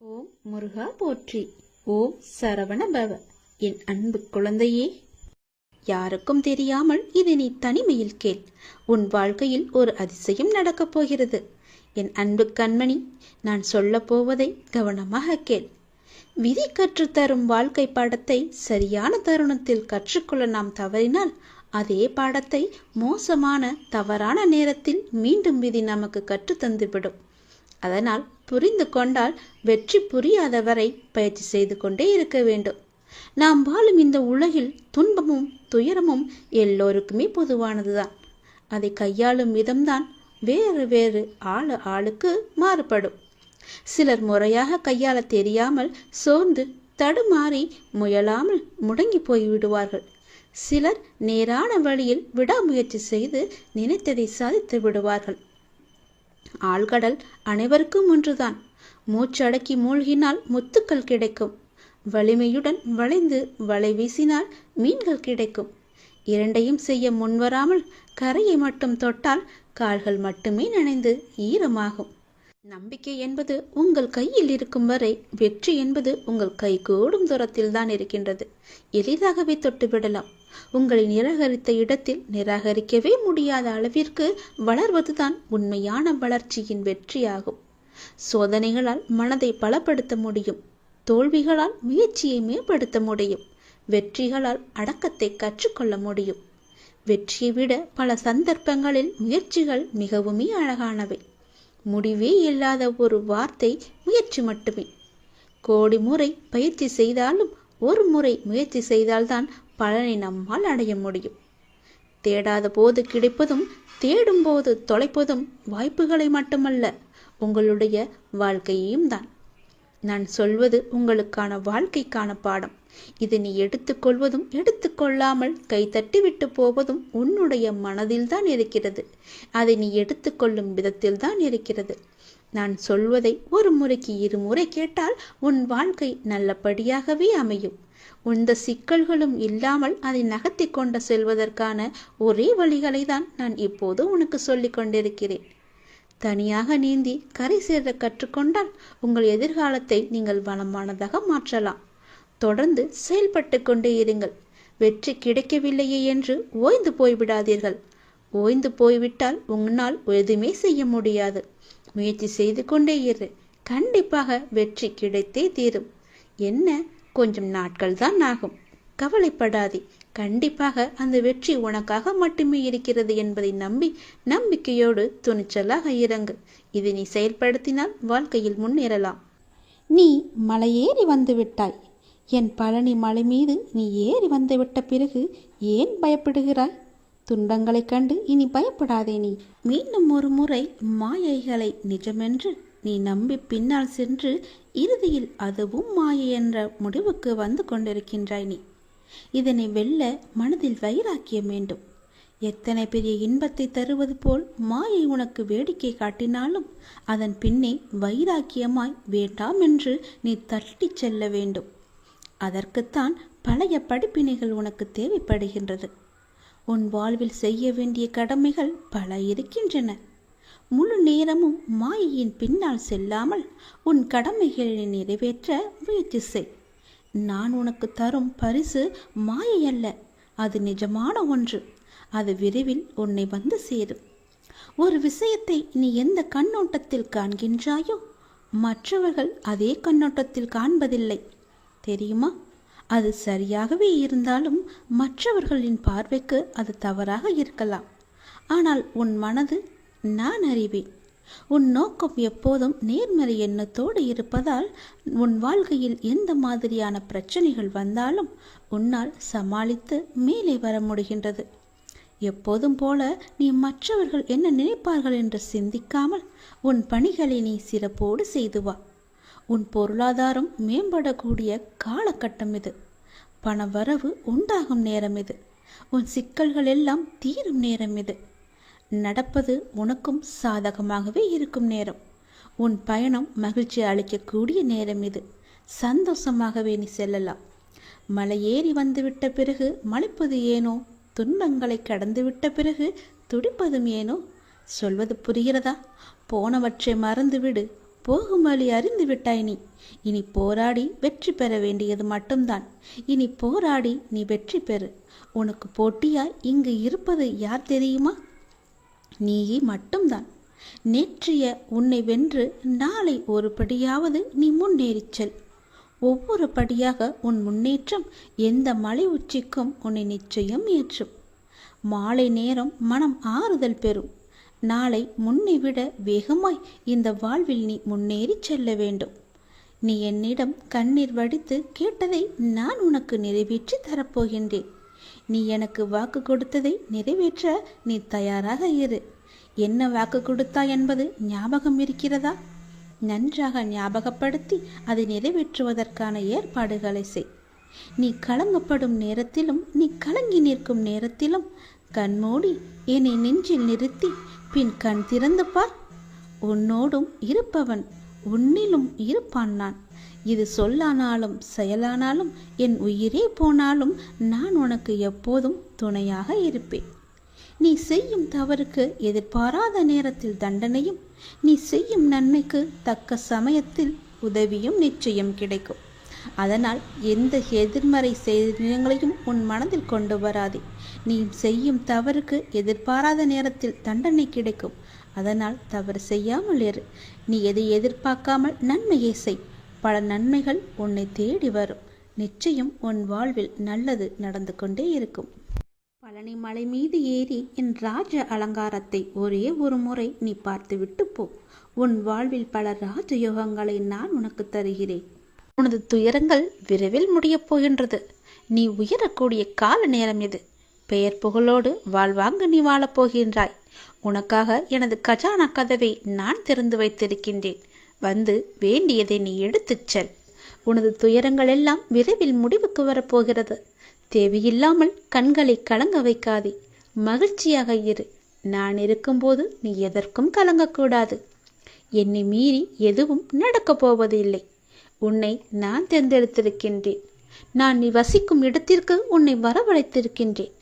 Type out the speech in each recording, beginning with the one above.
ஓம் முருகா போற்றி. ஓம் சரவண பவ. என் அன்பு குழந்தையே, யாருக்கும் தெரியாமல் இது நீ தனிமையில் கேள். உன் வாழ்க்கையில் ஒரு அதிசயம் நடக்கப் போகிறது. என் அன்பு கண்மணி, நான் சொல்ல போவதை கவனமாக கேள். விதி கற்றுத்தரும் வாழ்க்கை பாடத்தை சரியான தருணத்தில் கற்றுக்கொள்ள நாம் தவறினால் அதே பாடத்தை மோசமான தவறான நேரத்தில் மீண்டும் விதி நமக்கு கற்றுத்தந்துவிடும். அதனால் புரிந்து கொண்டால் வெற்றி புரியாதவரை பயிற்சி செய்து கொண்டே இருக்க வேண்டும். நாம் வாழும் இந்த உலகில் துன்பமும் துயரமும் எல்லோருக்குமே பொதுவானதுதான். அதை கையாளும் விதம்தான் வேறு வேறு ஆளுக்கு மாறுபடும். சிலர் முறையாக கையாள தெரியாமல் சோர்ந்து தடுமாறி முயலாமல் முடங்கி போய்விடுவார்கள். சிலர் நேரான வழியில் விடாமுயற்சி செய்து நினைத்ததை சாதித்து விடுவார்கள். ஆழ்கடல் அனைவருக்கும் ஒன்றுதான். மூச்சடக்கி மூழ்கினால் முத்துக்கள் கிடைக்கும். வலிமையுடன் வளைந்து வலை வீசினால் மீன்கள் கிடைக்கும். இரண்டையும் செய்ய முன்வராமல் கரையை மட்டும் தொட்டால் கால்கள் மட்டுமே நனைந்து ஈரமாகும். நம்பிக்கை என்பது உங்கள் கையில் இருக்கும் வரை வெற்றி என்பது உங்கள் கைகூடும் தூரத்தில் தான் இருக்கின்றது. எளிதாகவே தொட்டுவிடலாம். உங்களை நிராகரித்த இடத்தில் நிராகரிக்கவே முடியாத அளவிற்கு வளர்வதுதான் உண்மையான வளர்ச்சியின் வெற்றியாகும். சோதனைகளால் மனதை பலப்படுத்த முடியும். தோல்விகளால் முயற்சியை மேம்படுத்த முடியும். வெற்றிகளால் அடக்கத்தை கற்றுக்கொள்ள முடியும். வெற்றியை விட பல சந்தர்ப்பங்களில் முயற்சிகள் மிகவுமே அழகானவை. முடிவே இல்லாத ஒரு வார்த்தை முயற்சி மட்டுமே. கோடி முறை பயிற்சி செய்தாலும் ஒரு முறை முயற்சி செய்தால்தான் பலனை நம்மால் அடைய முடியும். தேடாத போது கிடைப்பதும் தேடும் போது தொலைப்பதும் வாய்ப்புகளை மட்டுமல்ல, உங்களுடைய வாழ்க்கையையும் தான். நான் சொல்வது உங்களுக்கான வாழ்க்கைக்கான பாடம். இதை நீ எடுத்துக்கொள்வதும் எடுத்துக்கொள்ளாமல் கைத்தட்டி விட்டு போவதும் உன்னுடைய மனதில் தான் இருக்கிறது. அதை நீ எடுத்துக்கொள்ளும் விதத்தில் தான் இருக்கிறது. நான் சொல்வதை ஒரு முறைக்கு இருமுறை கேட்டால் உன் வாழ்க்கை நல்லபடியாகவே அமையும். இந்த சிக்கல்களும் இல்லாமல் அதை நகர்த்தி கொண்டு செல்வதற்கான ஒரே வழிகளை தான் நான் இப்போது உனக்கு சொல்லிக் கொண்டிருக்கிறேன். தனியாக நீந்தி கரை சேர கற்றுக்கொண்டால் உங்கள் எதிர்காலத்தை நீங்கள் வளமானதாக மாற்றலாம். தொடர்ந்து செயல்பட்டு கொண்டே இருங்கள். வெற்றி கிடைக்கவில்லையே என்று ஓய்ந்து போய்விடாதீர்கள். ஓய்ந்து போய்விட்டால் உன்னால் எதுவுமே செய்ய முடியாது. முயற்சி செய்து கொண்டே இரு. கண்டிப்பாக வெற்றி கிடைத்தே தீரும். என்ன, கொஞ்சம் நாட்கள் தான் ஆகும். கவலைப்படாதே. கண்டிப்பாக அந்த வெற்றி உனக்காக மட்டுமே இருக்கிறது என்பதை நம்பி நம்பிக்கையோடு துணிச்சலாக இறங்கு. இதை நீ செயல்படுத்தினால் வாழ்க்கையில் முன்னேறலாம். நீ மலையேறி வந்து விட்டாய். என் பழனி மலை மீது நீ ஏறி வந்துவிட்ட பிறகு ஏன் பயப்படுகிறாய்? துன்பங்களைக் கண்டு இனி பயப்படாதே. நீ மீண்டும் ஒரு முறை மாயைகளை நிஜமென்று நீ நம்பி பின்னால் சென்று இறுதியில் அதுவும் மாயை என்ற முடிவுக்கு வந்து கொண்டிருக்கின்றாய். நீ இதனை வெல்ல மனதில் வைராக்கியம் வேண்டும். எத்தனை பெரிய இன்பத்தை தருவது போல் மாயை உனக்கு வேடிக்கை காட்டினாலும் அதன் பின்னே வைராக்கியமாய் வேண்டாம் என்று நீ தட்டி செல்ல வேண்டும். அதற்குத்தான் பழைய படிப்பினைகள் உனக்கு தேவைப்படுகின்றது. உன் வாழ்வில் செய்ய வேண்டிய கடமைகள் பல இருக்கின்றன. முழு நேரமும் மாயையின் பின்னால் செல்லாமல் உன் கடமைகளை நிறைவேற்ற முயற்சி செய். நான் உனக்கு தரும் பரிசு மாயை அல்ல, அது நிஜமான ஒன்று. அது விரைவில் உன்னை வந்து சேரும். ஒரு விஷயத்தை நீ எந்த கண்ணோட்டத்தில் காண்கின்றாயோ மற்றவர்கள் அதே கண்ணோட்டத்தில் காண்பதில்லை, தெரியுமா? அது சரியாகவே இருந்தாலும் மற்றவர்களின் பார்வைக்கு அது தவறாக இருக்கலாம். ஆனால் உன் மனது நான் அறிவேன். உன் நோக்கம் எப்போதும் நேர்மறை எண்ணத்தோடு இருப்பதால் உன் வாழ்க்கையில் எந்த மாதிரியான பிரச்சனைகள் வந்தாலும் உன்னால் சமாளித்து மேலே வர முடிகின்றது. எப்போதும் போல நீ மற்றவர்கள் என்ன நினைப்பார்கள் என்று சிந்திக்காமல் உன் பணிகளை நீ சிறப்போடு செய்து வா. உன் பொருளாதாரம் மேம்படக்கூடிய காலகட்டம் இது. பண வரவு உண்டாகும் நேரம் இது. உன் சிக்கல்கள் எல்லாம் தீரும் நேரம் இது. நடப்பது உனக்கும் சாதகமாகவே இருக்கும் நேரம். உன் பயணம் மகிழ்ச்சி அளிக்கக்கூடிய நேரம் இது. சந்தோஷமாகவே நீ செல்லலாம். மலையேறி வந்துவிட்ட பிறகு மலைப்பது ஏனோ? துன்பங்களை கடந்துவிட்ட பிறகு துடிப்பதும் ஏனோ? சொல்வது புரிகிறதா? போனவற்றை மறந்துவிடு. போகும் வழி அறிந்து விட்டாய் நீ. இனி போராடி வெற்றி பெற வேண்டியது மட்டும்தான். இனி போராடி நீ வெற்றி பெறு. உனக்கு போட்டியாய் இங்கு இருப்பது யார் தெரியுமா? நீயே மட்டும்தான். நேற்றைய உன்னை வென்று நாளை ஒரு படியாவது நீ முன்னேறிச் செல். ஒவ்வொரு படியாக உன் முன்னேற்றம் எந்த மலை உச்சிக்கும் உன்னை நிச்சயம் ஏற்றும். மாலை நேரம் மனம் ஆறுதல் பெறும். நாளை முன்னை விட வேகமாய் இந்த வாழ்வில் நீ முன்னேறி செல்ல வேண்டும். நீ என்னிடம் கண்ணீர் வடித்து கேட்டதை நான் உனக்கு நிறைவேற்றி தரப்போகின்றேன். நீ எனக்கு வாக்கு கொடுத்ததை நிறைவேற்ற நீ தயாராக இரு. என்ன வாக்கு கொடுத்தாய் என்பது ஞாபகம் இருக்கிறதா? நன்றாக ஞாபகப்படுத்தி அதை நிறைவேற்றுவதற்கான ஏற்பாடுகளை செய். நீ கலங்கப்படும் நேரத்திலும் நீ கலங்கி நிற்கும் நேரத்திலும் கண்மூடி என்னை நெஞ்சில் நிறுத்தி பின் கண் திறந்து பார். உன்னோடும் இருப்பவன் உன்னிலும் இருப்பான் நான். இது சொல்லானாலும் செயலானாலும் என் உயிரே போனாலும் நான் உனக்கு எப்போதும் துணையாக இருப்பேன். நீ செய்யும் தவறுக்கு எதிர்பாராத நேரத்தில் தண்டனையும், நீ செய்யும் நன்மைக்கு தக்க சமயத்தில் உதவியும் நிச்சயம் கிடைக்கும். அதனால் எந்த எதிர்மறை செயல்களையும் உன் மனதில் கொண்டு வராதே. நீ செய்யும் தவறுக்கு எதிர்பாராத நேரத்தில் தண்டனை கிடைக்கும். அதனால் தவறு செய்யாமல் இரு. நீ எதை எதிர்பார்க்காமல் நன்மையை செய். பல நன்மைகள் உன்னை தேடி வரும். நிச்சயம் உன் வாழ்வில் நல்லது நடந்து கொண்டே இருக்கும். பழனி மலை மீது ஏறி என் ராஜ அலங்காரத்தை ஒரே ஒரு முறை நீ பார்த்துவிட்டு போ. உன் வாழ்வில் பல ராஜயோகங்களை நான் உனக்கு தருகிறேன். உனது துயரங்கள் விரைவில் முடியப் போகின்றது. நீ உயரக்கூடிய கால நேரம் இது. பெயர் புகழோடு வாழ்வாங்க நீ வாழப் போகின்றாய். உனக்காக எனது கஜானா கதவை நான் திறந்து வைத்திருக்கின்றேன். வந்து வேண்டியதை நீ எடுத்துச் செல். உனது துயரங்கள் எல்லாம் விரைவில் முடிவுக்கு வரப்போகிறது. தேவையில்லாமல் கண்களை கலங்க வைக்காதே. மகிழ்ச்சியாக இரு. நான் இருக்கும்போது நீ எதற்கும் கலங்கக்கூடாது. என்னை மீறி எதுவும் நடக்கப் போவது இல்லை. உன்னை நான் தேர்ந்தெடுத்திருக்கின்றேன். நான் நீ வசிக்கும் இடத்திற்கு உன்னை வரவழைத்திருக்கின்றேன்.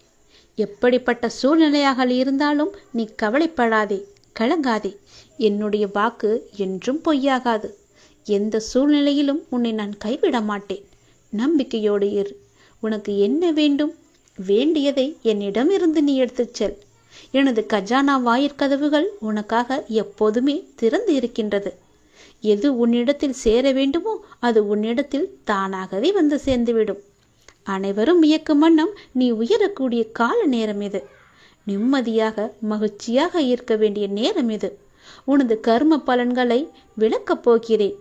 எப்படிப்பட்ட சூழ்நிலையாக இருந்தாலும் நீ கவலைப்படாதே, கலங்காதே. என்னுடைய வாக்கு என்றும் பொய்யாகாது. எந்த சூழ்நிலையிலும் உன்னை நான் கைவிட மாட்டேன். நம்பிக்கையோடு இரு. உனக்கு என்ன வேண்டும்? வேண்டியதை என்னிடமிருந்து நீ எடுத்துச் செல். எனது கஜானா வாயிற்கதவுகள் உனக்காக எப்போதுமே திறந்து இருக்கின்றது. எது உன்னிடத்தில் சேர வேண்டுமோ அது உன்னிடத்தில் தானாகவே வந்து சேர்ந்துவிடும். அனைவரும் வியக்கும் வண்ணம் நீ உயரக்கூடிய கால நேரம் இது. நிம்மதியாக மகிழ்ச்சியாக இருக்க வேண்டிய நேரம் இது. உனது கர்ம பலன்களை விளக்கப் போகிறேன்.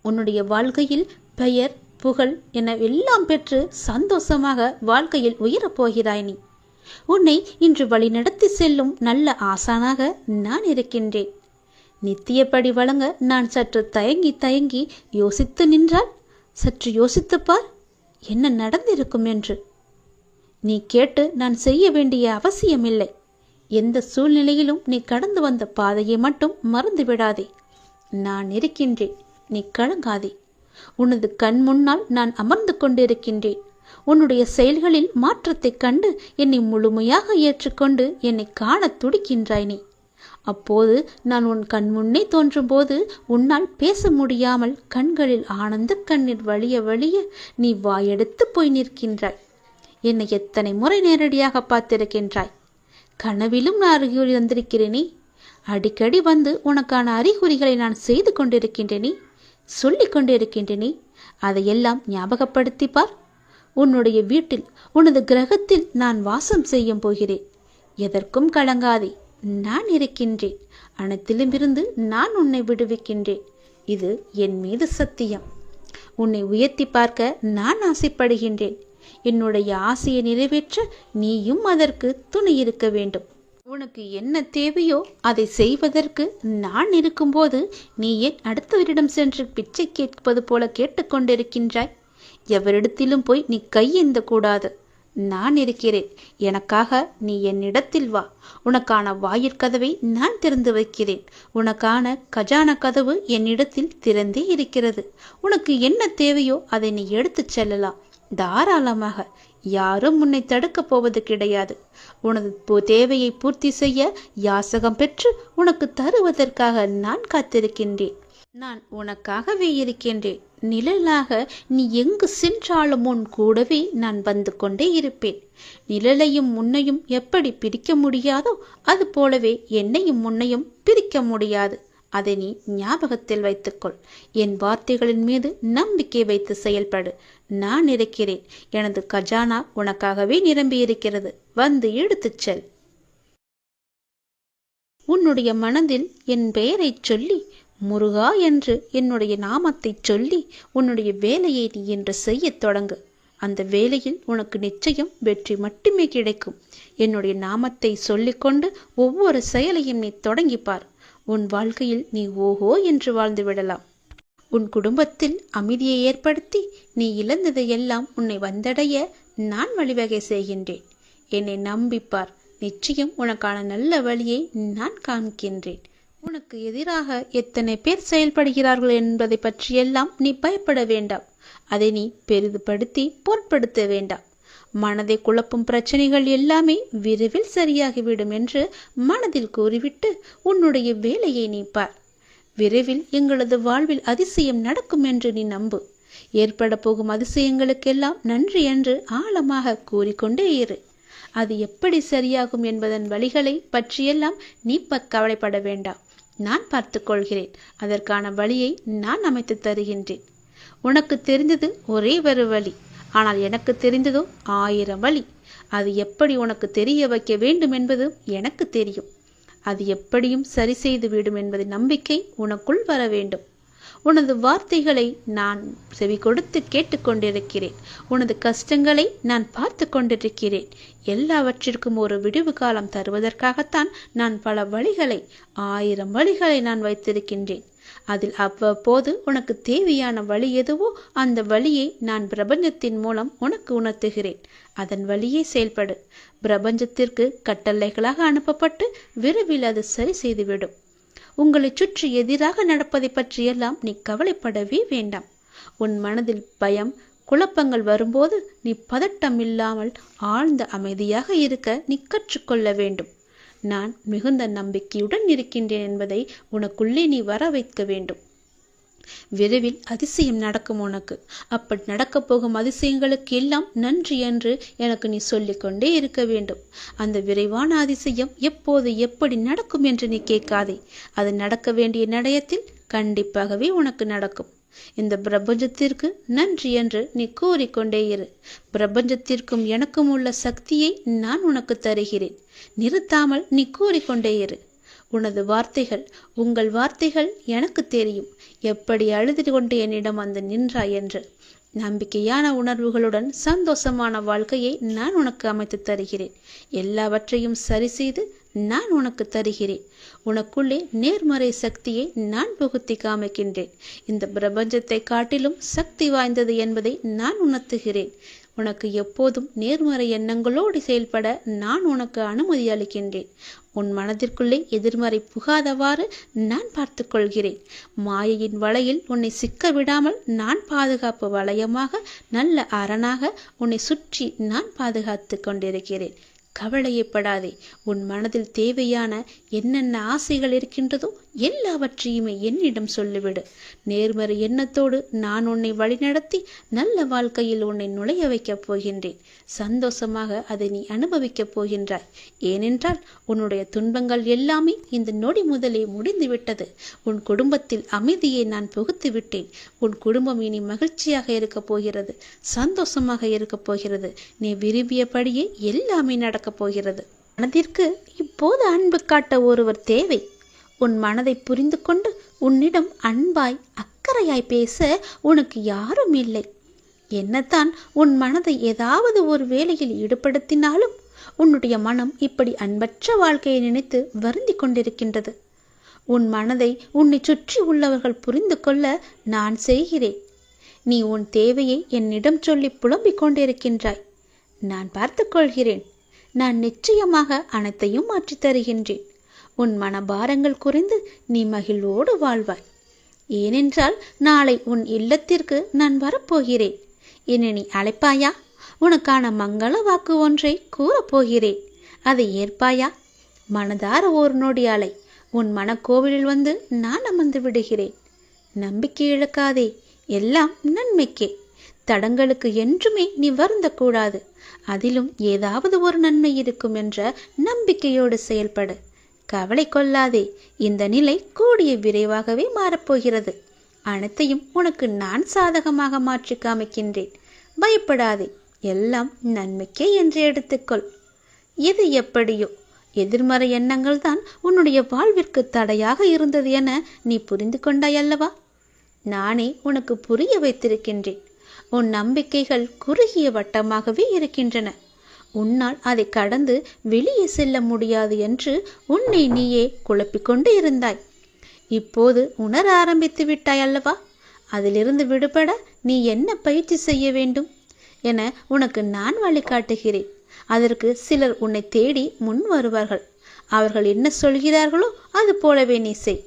உன்னுடைய வாழ்க்கையில் பெயர் புகழ் என எல்லாம் பெற்று சந்தோஷமாக வாழ்க்கையில் உயரப் போகிறாய் நீ. உன்னை இன்று வழி நடத்தி செல்லும் நல்ல ஆசானாக நான் இருக்கின்றேன். நித்தியப்படி வழங்க நான் சற்று தயங்கி யோசித்து நின்றால் சற்று யோசித்துப்பார் என்ன நடந்திருக்கும் என்று. நீ கேட்டு நான் செய்ய வேண்டிய அவசியமில்லை. எந்த சூழ்நிலையிலும் நீ கடந்து வந்த பாதையை மட்டும் மறந்து விடாதே. நான் இருக்கின்றேன், நீ கலங்காதே. உனது கண் முன்னால் நான் அமர்ந்து கொண்டிருக்கின்றேன். உன்னுடைய செயல்களில் மாற்றத்தைக் கண்டு என்னை முழுமையாக ஏற்றுக்கொண்டு என்னை காண துடிக்கின்றாய் நீ. அப்போது நான் உன் கண் முன்னே தோன்றும் போது உன்னால் பேச முடியாமல் கண்களில் ஆனந்த கண்ணீர் வழிய நீ வாயெடுத்து போய் நிற்கின்றாய். என்னை எத்தனை முறை நேரடியாக பார்த்திருக்கின்றாய். கனவிலும் நான் அறிகுறி வந்திருக்கிறேனே. அடிக்கடி வந்து உனக்கான அறிகுறிகளை நான் செய்து கொண்டிருக்கின்றேனே, சொல்லிக் கொண்டிருக்கின்றேனே. அதையெல்லாம் ஞாபகப்படுத்தி பார். உன்னுடைய வீட்டில் உனது கிரகத்தில் நான் வாசம் செய்யும் போகிறேன். எதற்கும் கலங்காதே, நான் இருக்கின்றேன். அனைத்திலுமிருந்து நான் உன்னை விடுவிக்கின்றேன். இது என் மீது சத்தியம். உன்னை உயர்த்தி பார்க்க நான் ஆசைப்படுகின்றேன். என்னுடைய ஆசையை நிறைவேற்ற நீயும் அதற்கு துணை இருக்க வேண்டும். உனக்கு என்ன தேவையோ அதை செய்வதற்கு நான் இருக்கும்போது நீ ஏன் அடுத்தவரிடம் சென்று பிச்சை கேட்பது போல கேட்டுக்கொண்டிருக்கின்றாய்? எவரிடத்திலும் போய் நீ கையேந்த கூடாது. நான் இருக்கிறேன். எனக்காக நீ என்னிடத்தில் வா. உனக்கான வாயிற்கதவை நான் திறந்து வைக்கிறேன். உனக்கான கஜானா கதவு என்னிடத்தில் திறந்தே இருக்கிறது. உனக்கு என்ன தேவையோ அதை நீ எடுத்துச் செல்லலாம் தாராளமாக. யாரும் உன்னை தடுக்கப் போவது கிடையாது. உனது தேவையை பூர்த்தி செய்ய யாசகம் பெற்று உனக்கு தருவதற்காக நான் காத்திருக்கின்றேன். நான் உனக்காகவே இருக்கின்றேன். நிழலாக நீ எங்கு சென்றாலும் உன் கூடவே நான் வந்து கொண்டே இருப்பேன். நிழலையும் உன்னையும் எப்படி பிரிக்க முடியாதோ அது போலவே என்னையும் உன்னையும் பிரிக்க முடியாது. அதை நீ ஞாபகத்தில் வைத்துக்கொள். என் வார்த்தைகளின் மீது நம்பிக்கை வைத்து செயல்படு. நான் இருக்கிறேன். எனது கஜானா உனக்காகவே நிரம்பி இருக்கிறது. வந்து எடுத்துச் செல். உன்னுடைய மனதில் என் பெயரைச் சொல்லி, முருகா என்று என்னுடைய நாமத்தைச் சொல்லி உன்னுடைய வேலையை நீ என்று செய்யத் தொடங்கு. அந்த வேலையில் உனக்கு நிச்சயம் வெற்றி மட்டுமே கிடைக்கும். என்னுடைய நாமத்தை சொல்லிக்கொண்டு ஒவ்வொரு செயலையும் நீ தொடங்கிப்பார். உன் வாழ்க்கையில் நீ ஓஹோ என்று வாழ்ந்து விடலாம். உன் குடும்பத்தில் அமைதியை ஏற்படுத்தி நீ இழந்ததையெல்லாம் உன்னை வந்தடைய நான் வழிவகை செய்கின்றேன். என்னை நம்பிப்பார். நிச்சயம் உனக்கான நல்ல வழியை நான் காண்கின்றேன். உனக்கு எதிராக எத்தனை பேர் செயல்படுகிறார்கள் என்பதை பற்றியெல்லாம் நீ பயப்பட வேண்டாம். அதை நீ பெரிதுபடுத்தி பொருட்படுத்த வேண்டாம். மனதை குழப்பும் பிரச்சனைகள் எல்லாமே விரைவில் சரியாகிவிடும் என்று மனதில் கூறிவிட்டு உன்னுடைய வேலையை நீ பார். விரைவில் எங்களது வாழ்வில் அதிசயம் நடக்கும் என்று நீ நம்பு. ஏற்பட போகும் அதிசயங்களுக்கெல்லாம் நன்றி என்று ஆழமாக கூறிக்கொண்டே இரு. அது எப்படி சரியாகும் என்பதன் வழிகளை பற்றியெல்லாம் நீ கவலைப்பட வேண்டாம். நான் பார்த்து கொள்கிறேன். அதற்கான வழியை நான் அமைத்து தருகின்றேன். உனக்கு தெரிந்தது ஒரே ஒரு வழி, ஆனால் எனக்கு தெரிந்ததோ 1000 வழி. அது எப்படி உனக்கு தெரிய வைக்க வேண்டும் என்பது எனக்கு தெரியும். அது எப்படியும் சரி செய்து விடும் என்பது நம்பிக்கை உனக்குள் வர வேண்டும். உனது வார்த்தைகளை நான் செவி கொடுத்து கேட்டுக்கொண்டிருக்கிறேன். உனது கஷ்டங்களை நான் பார்த்து கொண்டிருக்கிறேன். எல்லாவற்றிற்கும் ஒரு விடுவு காலம் தருவதற்காகத்தான் நான் பல வழிகளை 1000 வழிகளை நான் வைத்திருக்கின்றேன். அதில் அவ்வப்போது உனக்கு தேவையான வழி எதுவோ அந்த வழியை நான் பிரபஞ்சத்தின் மூலம் உனக்கு உணர்த்துகிறேன். அதன் வழியே செயல்படு. பிரபஞ்சத்திற்கு கட்டளைகளாக அனுப்பப்பட்டு விரைவில் அது சரி செய்துவிடும். உங்களை சுற்றி எதிராக நடப்பதை பற்றியெல்லாம் நீ கவலைப்படவே வேண்டாம். உன் மனதில் பயம் குழப்பங்கள் வரும்போது நீ பதட்டம் இல்லாமல் ஆழ்ந்த அமைதியாக இருக்க நீ கற்றுக்கொள்ள வேண்டும். நான் மிகுந்த நம்பிக்கையுடன் இருக்கின்றேன் என்பதை உனக்குள்ளே நீ வர வைக்க வேண்டும். விரைவில் அதிசயம் நடக்கும் உனக்கு. அப்படி நடக்கப் போகும் அதிசயங்களுக்கு எல்லாம் நன்றி என்று எனக்கு நீ சொல்லிக்கொண்டே இருக்க வேண்டும். அந்த விரைவான அதிசயம் எப்போது எப்படி நடக்கும் என்று நீ கேட்காதே. அது நடக்க வேண்டிய நடையத்தில் கண்டிப்பாகவே உனக்கு நடக்கும். இந்த பிரபஞ்சத்திற்கு நன்றி என்று நீ கூறிக்கொண்டே இரு. பிரபஞ்சத்திற்கும் எனக்கும் உள்ள சக்தியை நான் உனக்கு தருகிறேன். நிறுத்தாமல் நீ கூறிக்கொண்டே இரு. உனது வார்த்தைகள், உங்கள் வார்த்தைகள் எனக்கு தெரியும். எப்படி அழுது கொண்டு என்னிடம் வந்து நின்றாய் என்று. நம்பிக்கையான உணர்வுகளுடன் சந்தோஷமான வாழ்க்கையை நான் உனக்கு அமைத்து தருகிறேன். எல்லாவற்றையும் சரி செய்து நான் உனக்கு தருகிறேன். உனக்குள்ளே நேர்மறை சக்தியை நான் புகுத்தி காமிக்கின்றேன். இந்த பிரபஞ்சத்தை காட்டிலும் சக்தி வாய்ந்தது என்பதை நான் உணர்த்துகிறேன். உனக்கு எப்போதும் நேர்மறை எண்ணங்களோடு செயல்பட நான் உனக்கு அனுமதி அளிக்கின்றேன். உன் மனதிற்குள்ளே எதிர்மறை புகாதவாறு நான் பார்த்து கொள்கிறேன். மாயையின் வலையில் உன்னை சிக்க விடாமல் நான் பாதுகாப்பு வளையமாக, நல்ல அரணாக உன்னை சுற்றி நான் பாதுகாத்து கொண்டிருக்கிறேன். கவலையப்படாதே. உன் மனதில் தேவையான என்னென்ன ஆசைகள் இருக்கின்றதோ எல்லாவற்றையுமே என்னிடம் சொல்லிவிடு. நேர்மறை எண்ணத்தோடு நான் உன்னை வழிநடத்தி நல்ல வாழ்க்கையில் உன்னை நுழைய வைக்கப் போகின்றேன். சந்தோஷமாக அதை நீ அனுபவிக்கப் போகின்றாய். ஏனென்றால் உன்னுடைய துன்பங்கள் எல்லாமே இந்த நொடி முதலே முடிந்துவிட்டது. உன் குடும்பத்தில் அமைதியை நான் புகுத்து விட்டேன். உன் குடும்பம் இனி மகிழ்ச்சியாக இருக்கப் போகிறது, சந்தோஷமாக இருக்கப் போகிறது. நீ விரும்பியபடியே எல்லாமே நடக்கப் போகிறது. மனதிற்கு இப்போது அன்பு காட்ட ஒருவர் தேவை. உன் மனதை புரிந்து கொண்டு உன்னிடம் அன்பாய் அக்கறையாய் பேச உனக்கு யாரும் இல்லை. என்னத்தான் உன் மனதை ஏதாவது ஒரு வேலையில் ஈடுபடுத்தினாலும் உன்னுடைய மனம் இப்படி அன்பற்ற வாழ்க்கையை நினைத்து வருந்தி கொண்டிருக்கின்றது. உன் மனதை உன்னை சுற்றி உள்ளவர்கள் புரிந்து கொள்ள நான் செய்கிறேன். நீ உன் தேவையை என்னிடம் சொல்லி புலம்பிக் கொண்டிருக்கின்றாய். நான் பார்த்து கொள்கிறேன். நான் நிச்சயமாக அனைத்தையும் மாற்றித் தருகின்றேன். உன் மனபாரங்கள் குறைந்து நீ மகிழ்வோடு வாழ்வாய். ஏனென்றால் நாளை உன் இல்லத்திற்கு நான் வரப்போகிறேன். என்னை நீ அழைப்பாயா? உனக்கான மங்கள வாக்கு ஒன்றை கூறப்போகிறேன். அதை ஏற்பாயா? மனதார ஒரு நொடி அலை. உன் மனக்கோவிலில் வந்து நான் அமர்ந்து விடுகிறேன். நம்பிக்கை இழக்காதே, எல்லாம் நன்மைக்கே. தடங்களுக்கு என்றுமே நீ வருந்தக்கூடாது. அதிலும் ஏதாவது ஒரு நன்மை இருக்கும் என்ற நம்பிக்கையோடு செயல்படு. கவலை கொள்ளாதே, இந்த நிலை கூடிய விரைவாகவே மாறப்போகிறது. அனைத்தையும் உனக்கு நான் சாதகமாக மாற்றி காமிக்கின்றேன். பயப்படாதே, எல்லாம் நன்மைக்கே என்று எடுத்துக்கொள். எது எப்படியோ, எதிர்மறை எண்ணங்கள் தான் உன்னுடைய வாழ்விற்கு தடையாக இருந்தது என நீ புரிந்து கொண்டாய் அல்லவா? நானே உனக்கு புரிய வைத்திருக்கின்றேன். உன் நம்பிக்கைகள் குறுகிய வட்டமாகவே இருக்கின்றன. உன்னால் அதை கடந்து வெளியே செல்ல முடியாது என்று உன்னை நீயே குழப்பிக்கொண்டு இருந்தாய். இப்போது உணர ஆரம்பித்து விட்டாய் அல்லவா? அதிலிருந்து விடுபட நீ என்ன பயிற்சி செய்ய வேண்டும் என உனக்கு நான் வழிகாட்டுகிறேன். அதற்கு சிலர் உன்னை தேடி முன் வருவார்கள். அவர்கள் என்ன சொல்கிறார்களோ அது போலவே நீ செய்.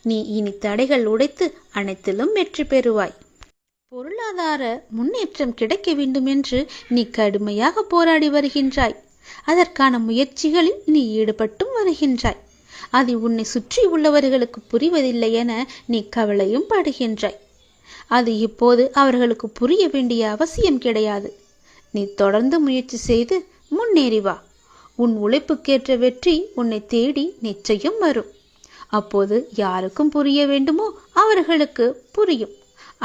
நீ இனி தடைகள் உடைத்து அனைத்திலும் வெற்றி பெறுவாய். பொருளாதார முன்னேற்றம் கிடைக்க வேண்டும் என்று நீ கடுமையாக போராடி வருகின்றாய். அதற்கான முயற்சிகளில் நீ ஈடுபட்டும் வருகின்றாய். அது உன்னை சுற்றி உள்ளவர்களுக்கு புரிவதில்லை என நீ கவலையும் படுகின்றாய். அது இப்போது அவர்களுக்கு புரிய வேண்டிய அவசியம் கிடையாது. நீ தொடர்ந்து முயற்சி செய்து முன்னேறி வா. உன் உழைப்புக்கேற்ற வெற்றி உன்னை தேடி நிச்சயம் வரும். அப்போது யாருக்கும் புரிய வேண்டுமோ அவர்களுக்கு புரியும்.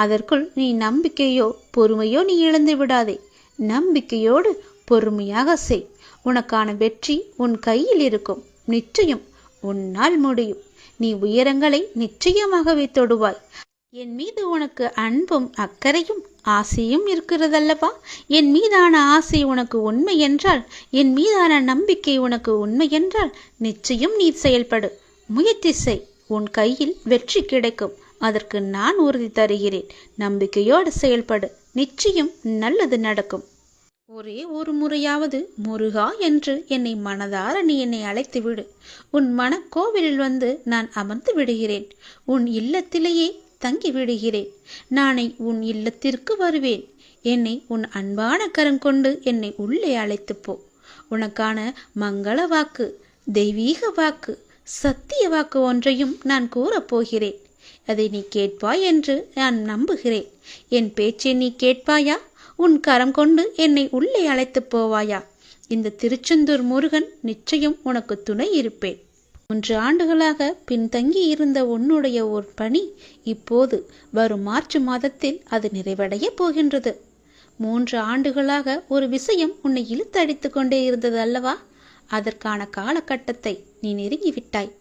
அதற்குள் நீ நம்பிக்கையோ பொறுமையோ நீ இழந்து விடாதே. நம்பிக்கையோடு பொறுமையாக செய். உனக்கான வெற்றி உன் கையில் இருக்கும். நிச்சயம் உன்னால் முடியும். நீ உயரங்களை நிச்சயமாகவே தொடுவாய். என் மீது உனக்கு அன்பும் அக்கறையும் ஆசையும் இருக்கிறதல்லவா? என் மீதான ஆசை உனக்கு உண்மை என்றால், என் மீதான நம்பிக்கை உனக்கு உண்மை என்றால் நிச்சயம் நீ செயல்படு. முயற்சி செய். உன் கையில் வெற்றி கிடைக்கும். அதற்கு நான் உறுதி தருகிறேன். நம்பிக்கையோடு செயல்படு. நிச்சயம் நல்லது நடக்கும். ஒரே ஒரு முறையாவது முருகா என்று என்னை மனதார நீ என்னை அழைத்து விடு. உன் மனக்கோவிலில் வந்து நான் அமர்ந்து விடுகிறேன். உன் இல்லத்திலேயே தங்கி விடுகிறேன். நானே உன் இல்லத்திற்கு வருவேன். என்னை உன் அன்பான கரம் கொண்டு என்னை உள்ளே அழைத்து போ. உனக்கான மங்கள வாக்கு, தெய்வீக வாக்கு, சத்திய வாக்கு ஒன்றையும் நான் கூறப்போகிறேன். அதை நீ கேட்பாய் என்று நான் நம்புகிறேன். என் பேச்சை நீ கேட்பாயா? உன் கரம் கொண்டு என்னை உள்ளே அழைத்து போவாயா? இந்த திருச்செந்தூர் முருகன் நிச்சயம் உனக்கு துணை இருப்பேன். 3 ஆண்டுகளாக பின்தங்கி இருந்த உன்னுடைய ஒரு பணி இப்போது வரும் மார்ச் மாதத்தில் அது நிறைவடைய போகின்றது. 3 ஆண்டுகளாக ஒரு விஷயம் உன்னை இழுத்தடித்து கொண்டே இருந்தது அல்லவா? அதற்கான காலகட்டத்தை நீ நெருங்கிவிட்டாய்.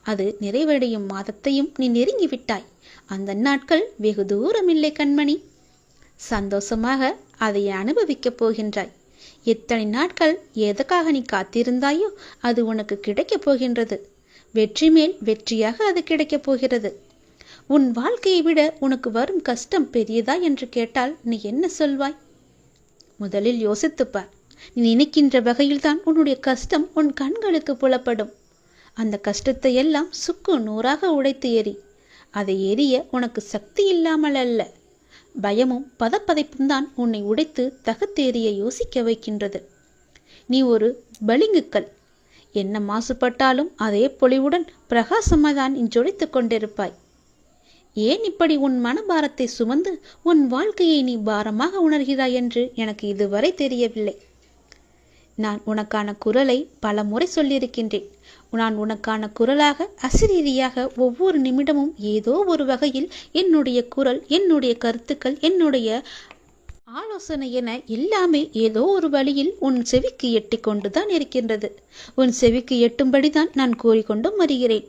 அது நிறைவடையும் மாதத்தையும் நீ நெருங்கிவிட்டாய். அந்த நாட்கள் வெகு தூரமில்லை கண்மணி. சந்தோஷமாக அதை அனுபவிக்கப் போகின்றாய். எத்தனை நாட்கள் எதற்காக நீ காத்திருந்தாயோ அது உனக்கு கிடைக்கப் போகின்றது. வெற்றி மேல் வெற்றியாக அது கிடைக்கப் போகிறது. உன் வாழ்க்கையை விட உனக்கு வரும் கஷ்டம் பெரியதா என்று கேட்டால் நீ என்ன சொல்வாய்? முதலில் யோசித்துப்பார். நீ நினைக்கின்ற வகையில்தான் உன்னுடைய கஷ்டம் உன் கண்களுக்கு புலப்படும். அந்த கஷ்டத்தை எல்லாம் சுக்கு நூறாக உடைத்து எறி. அதை எரிய உனக்கு சக்தி இல்லாமல் அல்ல, பயமும் பதப்பதைப்பும் தான் உன்னை உடைத்து தகத்தேறிய யோசிக்க வைக்கின்றது. நீ ஒரு பளிங்குக்கல். என்ன மாசுபட்டாலும் அதே பொலிவுடன் பிரகாசமாதான் ஜொலித்து கொண்டிருப்பாய். ஏன் இப்படி உன் மனபாரத்தை சுமந்து உன் வாழ்க்கையை நீ பாரமாக உணர்கிறாய் என்று எனக்கு இதுவரை தெரியவில்லை. நான் உனக்கான குரலை பல முறை சொல்லியிருக்கின்றேன். நான் உனக்கான குரலாக அசிரீரியாக ஒவ்வொரு நிமிடமும் ஏதோ ஒரு வகையில் என்னுடைய குரல், என்னுடைய கருத்துக்கள், என்னுடைய ஆலோசனை என எல்லாமே ஏதோ ஒரு வழியில் உன் செவிக்கு எட்டி கொண்டுதான் இருக்கின்றது. உன் செவிக்கு எட்டும்படிதான் நான் கூறிக்கொண்டும் வருகிறேன்.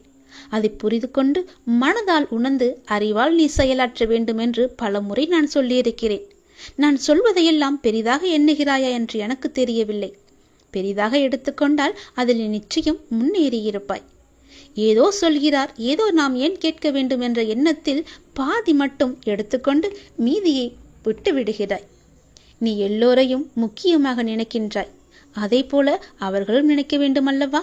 அதை புரிந்து கொண்டு மனதால் உணர்ந்து அறிவால் நீ செயலாற்ற வேண்டும் என்று பல முறை நான் சொல்லியிருக்கிறேன். நான் சொல்வதையெல்லாம் பெரிதாக எண்ணுகிறாயா என்று எனக்கு தெரியவில்லை. பெரிதாக எடுத்துக்கொண்டால் அதில் நிச்சயம் முன்னேறியிருப்பாய். ஏதோ சொல்கிறார், ஏதோ நாம் ஏன் கேட்க வேண்டும் என்ற எண்ணத்தில் பாதி மட்டும் எடுத்துக்கொண்டு மீதியை விட்டு விடுகிறாய். நீ எல்லோரையும் முக்கியமாக நினைக்கின்றாய். அதே போல அவர்களும் நினைக்க வேண்டுமல்லவா?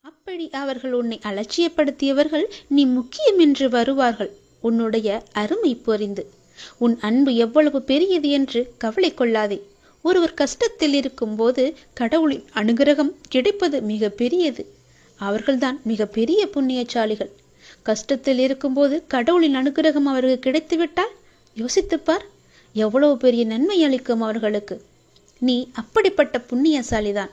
அப்படி அவர்கள் உன்னை அலட்சியப்படுத்தியவர்கள் நீ முக்கியம் என்று வருவார்கள். உன்னுடைய அருமை புரிந்து உன் அன்பு எவ்வளவு பெரியது என்று கவலை கொள்ளாதே. ஒருவர் கஷ்டத்தில் இருக்கும்போது கடவுளின் அனுகிரகம் கிடைப்பது மிக பெரியது. அவர்கள்தான் மிக பெரிய புண்ணியசாலிகள். கஷ்டத்தில் இருக்கும்போது கடவுளின் அனுகிரகம் அவருக்கு கிடைத்துவிட்டால் யோசித்துப்பார், எவ்வளவு பெரிய நன்மை அளிக்கும் அவர்களுக்கு. நீ அப்படிப்பட்ட புண்ணியசாலிதான்.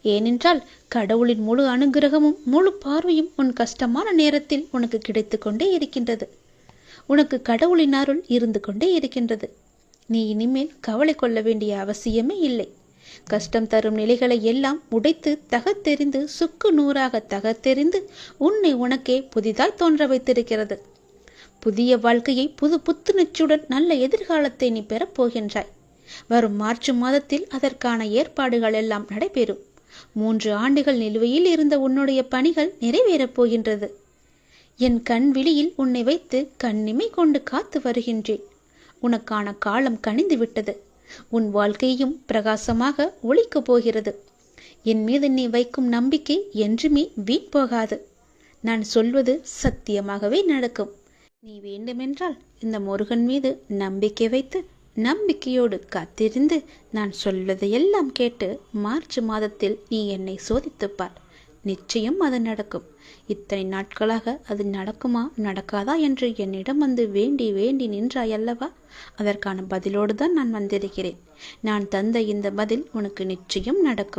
ஏனென்றால் கடவுளின் முழு அனுகிரகமும் முழு பார்வையும் உன் கஷ்டமான நேரத்தில் உனக்கு கிடைத்து கொண்டே இருக்கின்றது. உனக்கு கடவுளின் அருள் இருந்து கொண்டே இருக்கின்றது. நீ இனிமேல் கவலை கொள்ள வேண்டிய அவசியமே இல்லை. கஷ்டம் தரும் நிலைகளை எல்லாம் உடைத்து தகர்த்தெறிந்து சுக்கு நூறாக தகர்த்தெறிந்து உன்னை உனக்கே புதிதாய் தோன்ற வைத்திருக்கிறது. புதிய வாழ்க்கையை புது புத்துணர்ச்சியுடன் நல்ல எதிர்காலத்தை நீ பெறப் போகின்றாய். வரும் மார்ச் மாதத்தில் அதற்கான ஏற்பாடுகள் எல்லாம் நடைபெறும். 3 ஆண்டுகள் நிலுவையில் இருந்த உன்னுடைய பணிகள் நிறைவேறப் போகின்றது. என் கண் விழியில் உன்னை வைத்து கண்ணிமை கொண்டு காத்து வருகின்றேன். உனக்கான காலம் கனிந்து விட்டது. உன் வாழ்க்கையும் பிரகாசமாக ஒளிக்கப் போகிறது. என் மீது நீ வைக்கும் நம்பிக்கை என்றுமே வீண் போகாது. நான் சொல்வது சத்தியமாகவே நடக்கும். நீ வேண்டுமென்றால் இந்த முருகன் மீது நம்பிக்கை வைத்து நம்பிக்கையோடு காத்திருந்து நான் சொல்வதையெல்லாம் கேட்டு மார்ச் மாதத்தில் நீ என்னை சோதித்துப்பார். நிச்சயம் அது நடக்கும். இத்தனை நாட்களாக அது நடக்குமா நடக்காதா என்று என்னிடம் வந்து வேண்டி வேண்டி நின்றாய் அல்லவா? அதற்கான பதிலோடு தான் நான் வந்திருக்கிறேன். நான் தந்த இந்த பதில் உனக்கு நிச்சயம் நடக்கும்.